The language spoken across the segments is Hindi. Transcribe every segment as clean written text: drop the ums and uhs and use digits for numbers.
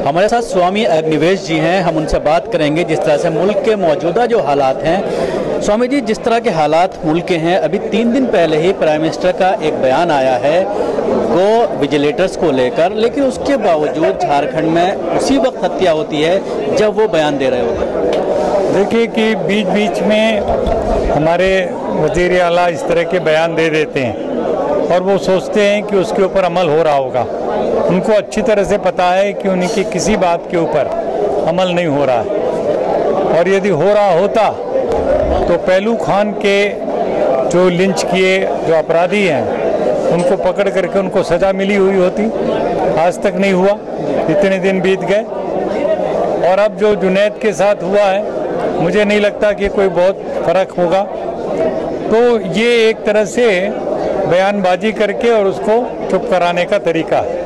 हमारे साथ स्वामी अग्निवेश जी हैं, हम उनसे बात करेंगे जिस तरह से मुल्क के मौजूदा जो हालात हैं। स्वामी जी, जिस तरह के हालात मुल्क के हैं, अभी 3 दिन पहले ही प्राइम मिनिस्टर का एक बयान आया है गो विजिलेटर्स को लेकर, लेकिन उसके बावजूद झारखंड में उसी वक्त हत्या होती है जब वो बयान दे रहे होते हैं। देखिए कि बीच बीच में हमारे वज़ीर आला इस तरह के बयान दे देते हैं और वो सोचते हैं कि उसके ऊपर अमल हो रहा होगा। उनको अच्छी तरह से पता है कि उनकी किसी बात के ऊपर अमल नहीं हो रहा है, और यदि हो रहा होता तो पहलू खान के जो लिंच किए जो अपराधी हैं उनको पकड़ करके उनको सज़ा मिली हुई होती। आज तक नहीं हुआ, इतने दिन बीत गए। और अब जो जुनैद के साथ हुआ है, मुझे नहीं लगता कि कोई बहुत फ़र्क होगा। तो ये एक तरह से बयानबाजी करके और उसको चुप कराने का तरीका है।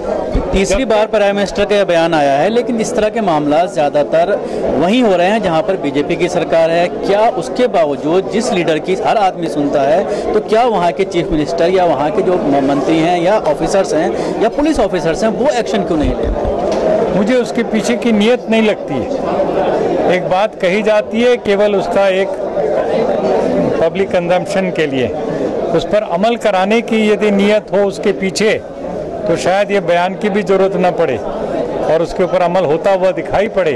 तीसरी बार प्राइम मिनिस्टर का बयान आया है, लेकिन इस तरह के मामला ज़्यादातर वहीं हो रहे हैं जहां पर बीजेपी की सरकार है। क्या उसके बावजूद जिस लीडर की हर आदमी सुनता है, तो क्या वहां के चीफ मिनिस्टर या वहां के जो मंत्री हैं या ऑफिसर्स हैं या पुलिस ऑफिसर्स हैं, वो एक्शन क्यों नहीं ले रहे? मुझे उसके पीछे की नीयत नहीं लगती है। एक बात कही जाती है केवल उसका एक पब्लिक कंजम्पशन के लिए, उस पर अमल कराने की यदि नीयत हो उसके पीछे, तो शायद ये बयान की भी जरूरत न पड़े और उसके ऊपर अमल होता हुआ दिखाई पड़े।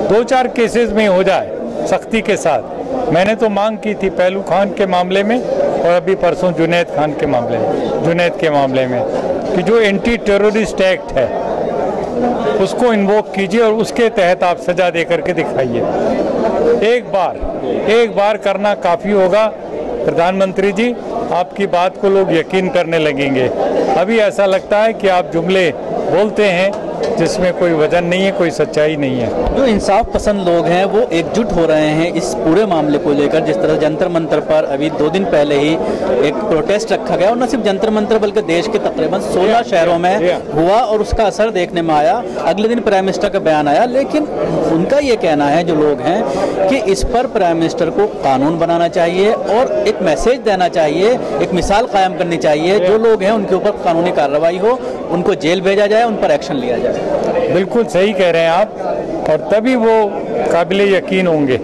2-4 केसेस में हो जाए सख्ती के साथ। मैंने तो मांग की थी पहलू खान के मामले में और अभी परसों जुनैद के मामले में कि जो एंटी टेररिस्ट एक्ट है उसको इन्वोक कीजिए और उसके तहत आप सजा दे करके दिखाइए। एक बार करना काफ़ी होगा। प्रधानमंत्री जी, आपकी बात को लोग यकीन करने लगेंगे। अभी ऐसा लगता है कि आप जुमले बोलते हैं जिसमें कोई वजन नहीं है, कोई सच्चाई नहीं है। जो इंसाफ पसंद लोग हैं वो एकजुट हो रहे हैं इस पूरे मामले को लेकर। जिस तरह जंतर मंतर पर अभी 2 दिन पहले ही एक प्रोटेस्ट रखा गया, और न सिर्फ जंतर मंतर बल्कि देश के तकरीबन 16 शहरों में हुआ और उसका असर देखने में आया। अगले दिन प्राइम मिनिस्टर का बयान आया, लेकिन उनका ये कहना है जो लोग हैं कि इस पर प्राइम मिनिस्टर को कानून बनाना चाहिए और एक मैसेज देना चाहिए, एक मिसाल कायम करनी चाहिए। जो लोग हैं उनके ऊपर कानूनी कार्रवाई हो, उनको जेल भेजा जाए, उन पर एक्शन लिया जाए। बिल्कुल सही कह रहे हैं आप, और तभी वो काबिल यकीन होंगे।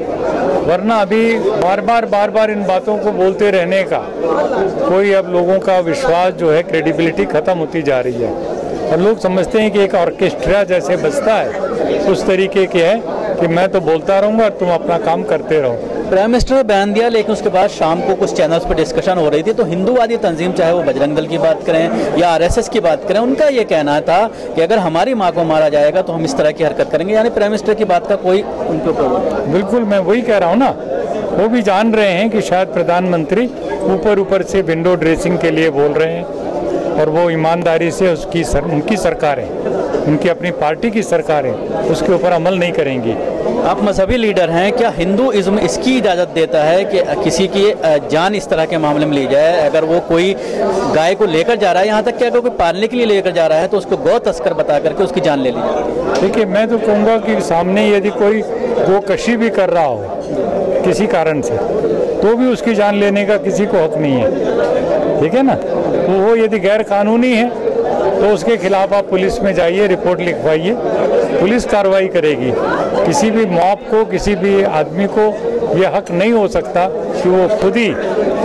वरना अभी बार बार इन बातों को बोलते रहने का कोई, अब लोगों का विश्वास जो है, क्रेडिबिलिटी ख़त्म होती जा रही है और लोग समझते हैं कि एक ऑर्केस्ट्रा जैसे बजता है, उस तरीके के है कि मैं तो बोलता रहूँगा और तुम अपना काम करते रहो। प्राइम मिनिस्टर ने बयान दिया, लेकिन उसके बाद शाम को कुछ चैनल्स पर डिस्कशन हो रही थी, तो हिंदूवादी तंजीम, चाहे वो बजरंग दल की बात करें या आरएसएस की बात करें, उनका ये कहना था कि अगर हमारी माँ को मारा जाएगा तो हम इस तरह की हरकत करेंगे। यानी प्राइम मिनिस्टर की बात का कोई उनके ऊपर। बिल्कुल, मैं वही कह रहा हूँ ना। वो भी जान रहे हैं कि शायद प्रधानमंत्री ऊपर से विंडो ड्रेसिंग के लिए बोल रहे हैं, और वो ईमानदारी से उनकी सरकारें, उनकी अपनी पार्टी की सरकारें उसके ऊपर अमल नहीं करेंगी। आप मजहबी लीडर हैं, क्या हिंदुइज्म इसकी इजाज़त देता है कि किसी की जान इस तरह के मामले में ली जाए? अगर वो कोई गाय को लेकर जा रहा है, यहाँ तक कि अगर कोई पालने के लिए लेकर जा रहा है, तो उसको गौ तस्कर बता करके उसकी जान ले ली जाए। देखिए, मैं तो कहूँगा कि सामने यदि कोई गोकशी भी कर रहा हो किसी कारण से, तो भी उसकी जान लेने का किसी को हक नहीं है। ठीक है ना? तो वो यदि गैर कानूनी है तो उसके खिलाफ आप पुलिस में जाइए, रिपोर्ट लिखवाइए, पुलिस कार्रवाई करेगी। किसी भी मॉब को, किसी भी आदमी को ये हक नहीं हो सकता कि वो खुद ही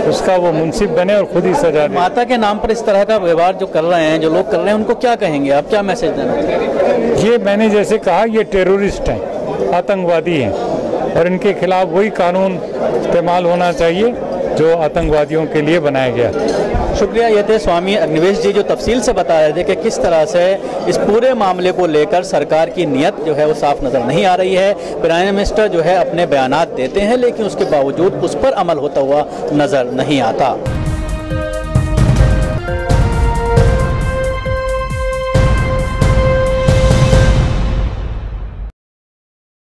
उसका वो मुंसिफ बने और खुद ही सजा दे। माता के नाम पर इस तरह का व्यवहार जो कर रहे हैं, जो लोग कर रहे हैं, उनको क्या कहेंगे आप? क्या मैसेज देना चाहिए? ये मैंने जैसे कहा, ये टेररिस्ट हैं, आतंकवादी हैं, और इनके खिलाफ वही कानून इस्तेमाल होना चाहिए जो आतंकवादियों के लिए बनाया गया। शुक्रिया। ये थे स्वामी अग्निवेश जी, जो तफसील से बता रहे थे कि किस तरह से इस पूरे मामले को लेकर सरकार की नीयत जो है वो साफ नज़र नहीं आ रही है। प्राइम मिनिस्टर जो है अपने बयानात देते हैं, लेकिन उसके बावजूद उस पर अमल होता हुआ नज़र नहीं आता।